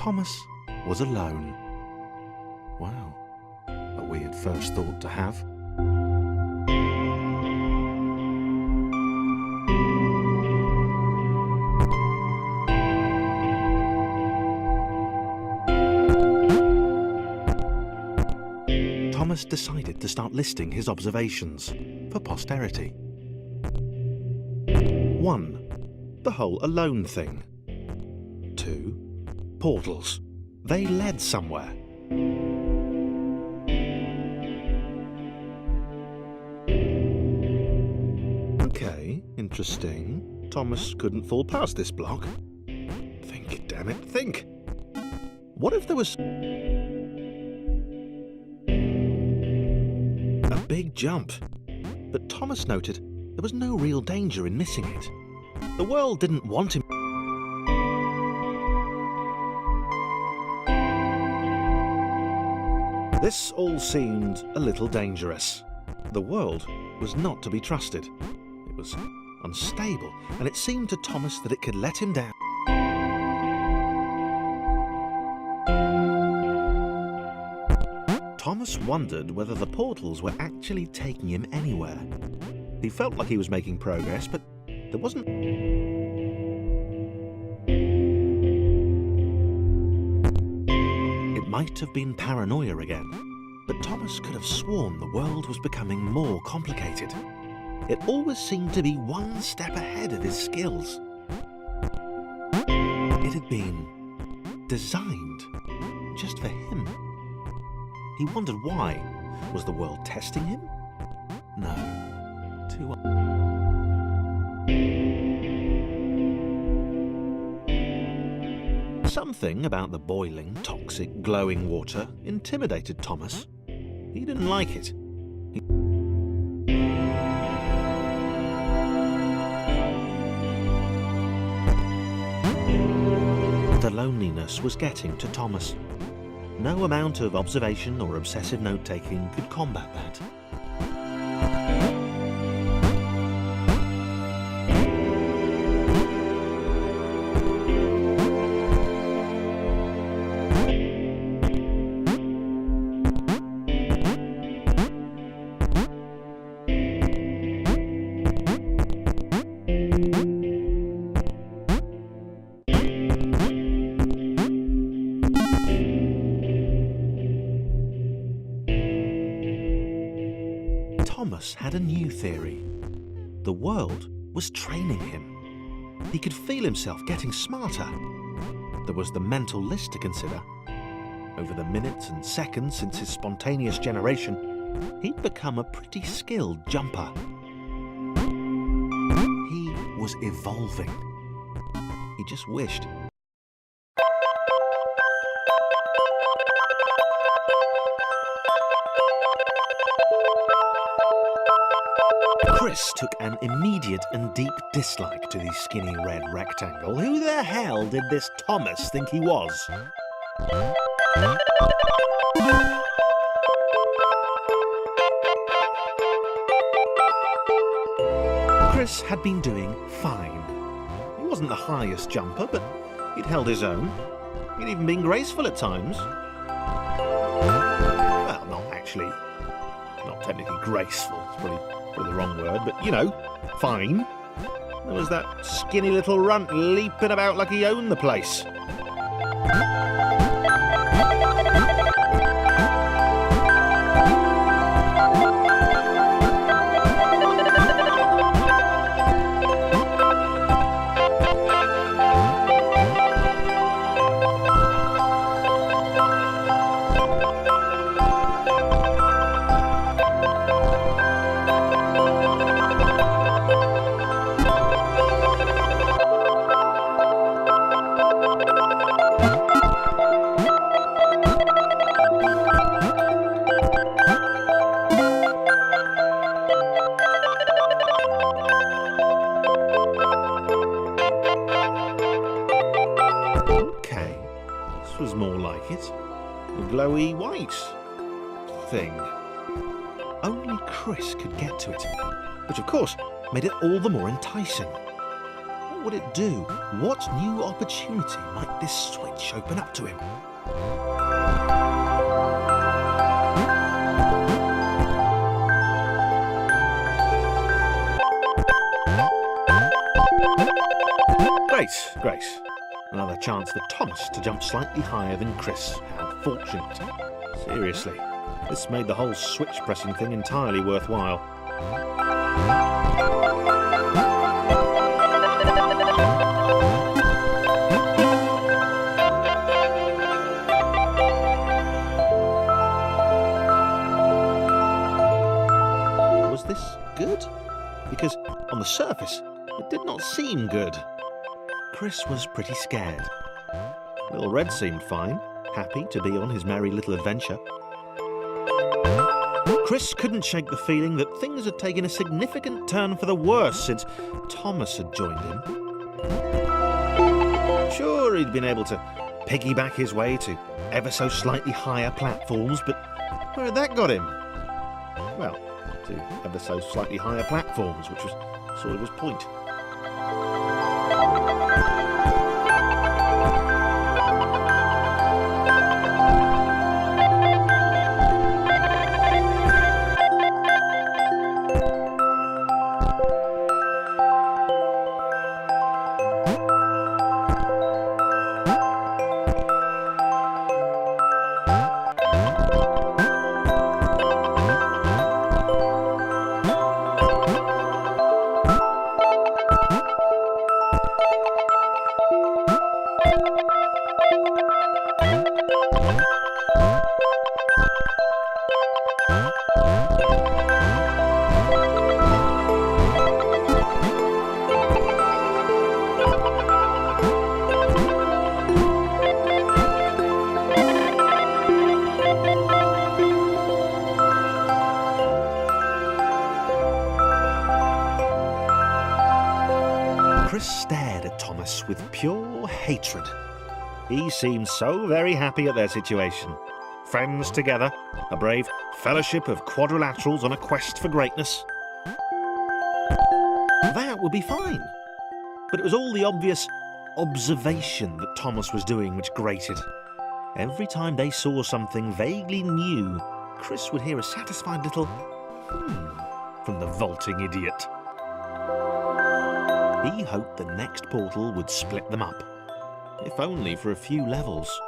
Thomas was alone. Wow, a weird first thought to have. Thomas decided to start listing his observations for posterity. 1. The whole alone thing. 2. Portals. They led somewhere. Okay, interesting. Thomas couldn't fall past this block. Think, damn it, think! What if there was a big jump? But Thomas noted there was no real danger in missing it. The world didn't want him. This all seemed a little dangerous. The world was not to be trusted. It was unstable, and it seemed to Thomas that it could let him down. Thomas wondered whether the portals were actually taking him anywhere. He felt like he was making progress, but there wasn't. It might have been paranoia again, but Thomas could have sworn the world was becoming more complicated. It always seemed to be one step ahead of his skills. It had been designed just for him. He wondered why. Was the world testing him? No. Too. Something about the boiling, toxic, glowing water intimidated Thomas. He didn't like it. The loneliness was getting to Thomas. No amount of observation or obsessive note-taking could combat that. Thomas had a new theory. The world was training him. He could feel himself getting smarter. There was the mental list to consider. Over the minutes and seconds since his spontaneous generation, he'd become a pretty skilled jumper. He was evolving. He just wished. Chris took an immediate and deep dislike to the skinny red rectangle. Who the hell did this Thomas think he was? Chris had been doing fine. He wasn't the highest jumper, but he'd held his own. He'd even been graceful at times. Well, not technically graceful. It's probably the wrong word, but, you know, fine. There was that skinny little runt leaping about like he owned the place. Was more like it. A glowy white thing. Only Chris could get to it, which of course made it all the more enticing. What would it do? What new opportunity might this switch open up to him? Great. Another chance for Thomas to jump slightly higher than Chris. How fortunate. Seriously, this made the whole switch pressing thing entirely worthwhile. Was this good? Because on the surface, it did not seem good. Chris was pretty scared. Little Red seemed fine, happy to be on his merry little adventure. Chris couldn't shake the feeling that things had taken a significant turn for the worse since Thomas had joined him. Sure, he'd been able to piggyback his way to ever so slightly higher platforms, but where had that got him? Well, to ever so slightly higher platforms, which was sort of his point. Chris stared at Thomas with pure hatred. He seemed so very happy at their situation. Friends together, a brave fellowship of quadrilaterals on a quest for greatness. That would be fine. But it was all the obvious observation that Thomas was doing which grated. Every time they saw something vaguely new, Chris would hear a satisfied little from the vaulting idiot. He hoped the next portal would split them up, if only for a few levels.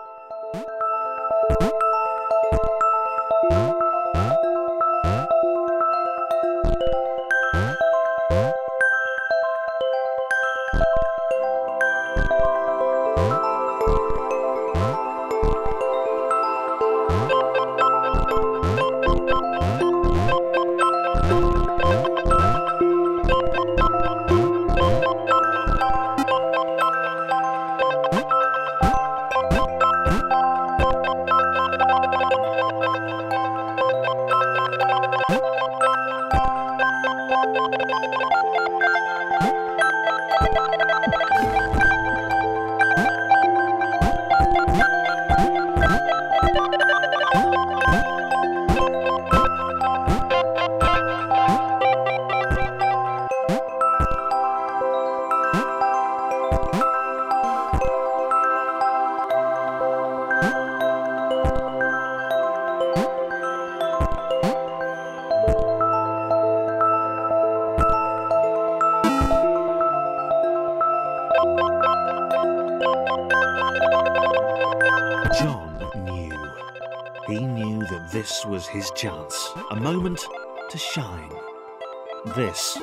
He knew that this was his chance, a moment to shine. This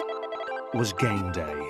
was game day.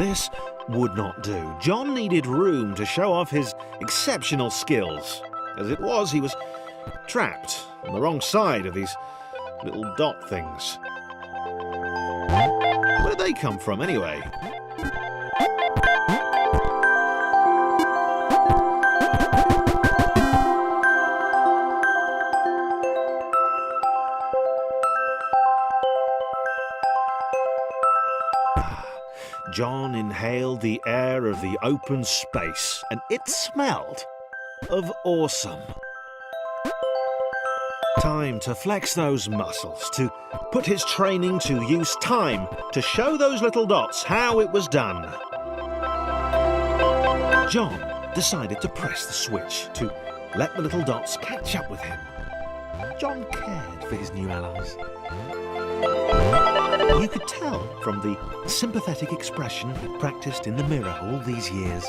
This would not do. John needed room to show off his exceptional skills. As it was, he was trapped on the wrong side of these little dot things. Where did they come from, anyway? John inhaled the air of the open space, and it smelled of awesome. Time to flex those muscles, to put his training to use, time to show those little dots how it was done. John decided to press the switch to let the little dots catch up with him. John cared for his new allies. You could tell from the sympathetic expression he practiced in the mirror all these years.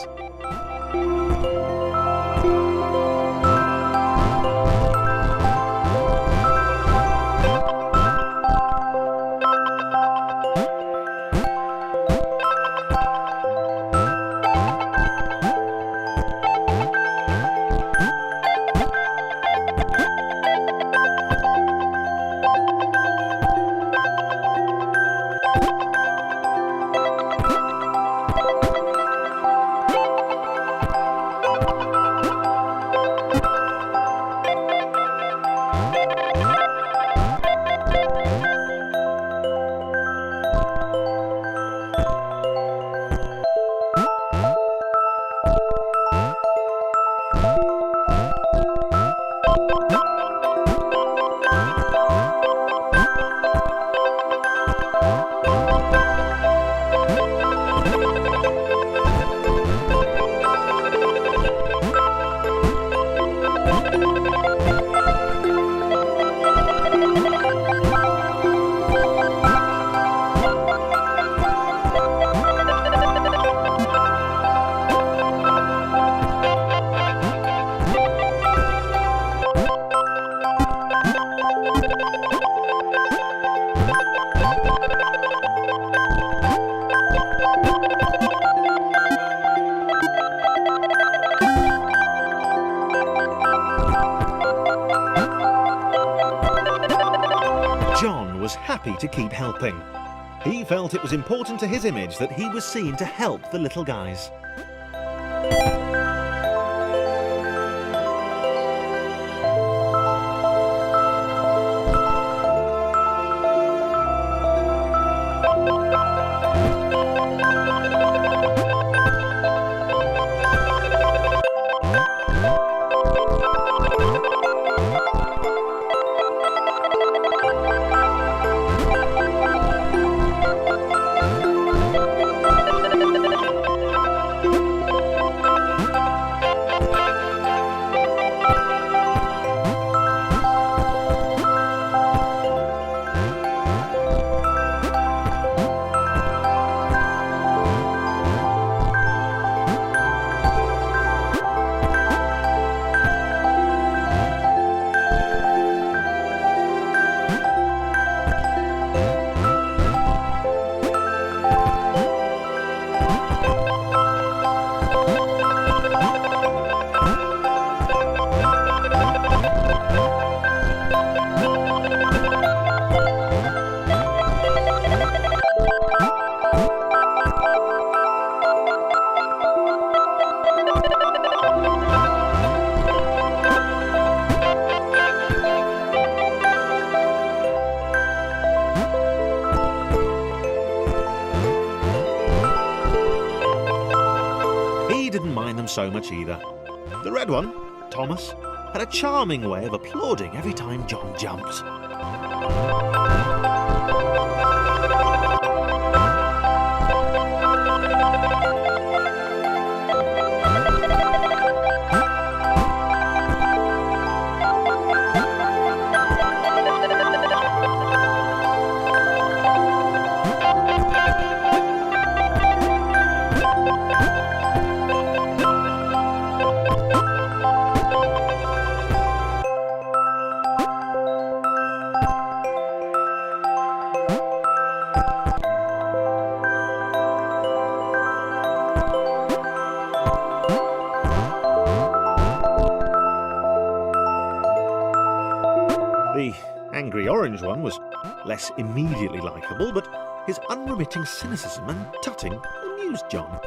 Happy to keep helping. He felt it was important to his image that he was seen to help the little guys. So much either. The red one, Thomas, had a charming way of applauding every time John jumped. The angry orange one was less immediately likeable, but his unremitting cynicism and tutting amused John.